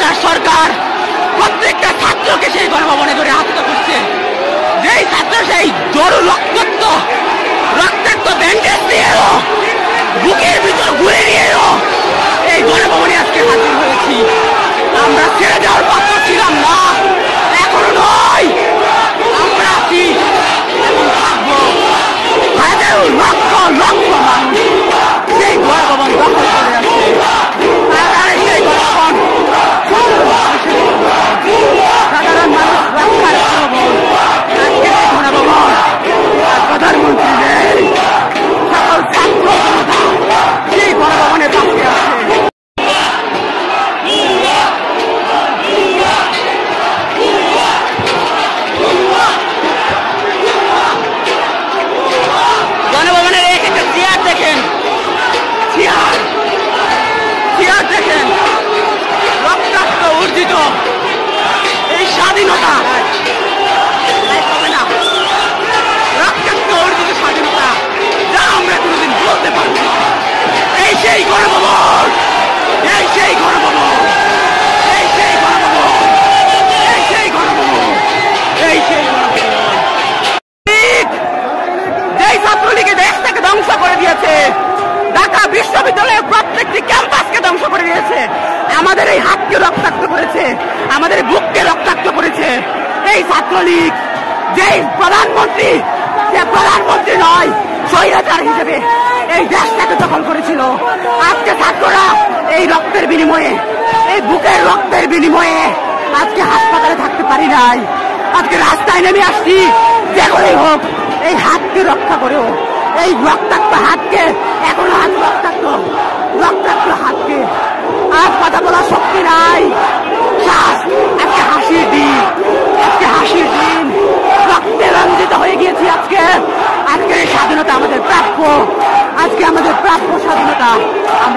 হাসিনার সরকার প্রত্যেকটা ছাত্রকে সেই গণভবনে ধরে হত্যা করছে। যেই ছাত্র সেই জরু রক্তাক্ত ব্যান্ডেজ দিয়ে এলো, বুকের ভিতর ঘুরে নিয়ে এলো, এই গণভবনে আজকে হাজির হয়েছি। আমরা ছেড়ে দেওয়ার পাত্র ছিলাম না, এখনো নয়। আমরা আছি এবং থাকবো। হাজারো লক্ষ লক্ষ মানুষ সেই গণভবন দখল করে আছে। সেই গণভবন সাধারণ মানুষ রক্ষার গণভবন। আজকে সেই গণভবন প্রধানমন্ত্রী নেই, সকল ছাত্র সেই গণভবনের পাশে আছে। গণভবনের এক একটা চেয়ার দেখেন, চেয়ার দেখেন, রক্তাক্ত অর্জিত এই স্বাধীনতা হবে না, রক্তাক্ত অর্জিত স্বাধীনতা যা আমরা কোনোদিন বলতে পারবো না। এই সেই গণভবন, এই সেই গণভবন, এই সেই গণভবন, এই সেই গণভবন, এই সেই গণভবন। যেই ছাত্রলীগে দেশ থেকে ধ্বংস করে দিয়েছে, ঢাকা বিশ্ববিদ্যালয়ের প্রত্যেকটি ক্যাম্পাসকে ধ্বংস করে দিয়েছে, আমাদের এই হাতকে রক্তাক্ত করেছে, আমাদের বুককে রক্তাক্ত করেছে এই ছাত্রলীগ। যেই প্রধানমন্ত্রী, সে প্রধানমন্ত্রী নয়, স্বৈরাচার হিসেবে এই দেশটাকে দখল করেছিল। আজকে ছাত্ররা এই রক্তের বিনিময়ে, এই বুকের রক্তের বিনিময়ে আজকে হাসপাতালে থাকতে পারি নাই, আজকে রাস্তায় নেমে আসছি। যে করেই হোক এই হাতকে রক্ষা করেও, এই রক্তাক্ত হাতকে, এখনো হাত রক্তাক্ত, রক্তাক্ত হাতকে আর কথা বলার শক্তি নাই। আজকে হাসির দিন, আজকে হাসির দিন, রক্তে রঞ্জিত হয়ে গিয়েছি আজকে। আজকের এই স্বাধীনতা আমাদের প্রাপ্য, আজকে আমাদের প্রাপ্য স্বাধীনতা আমরা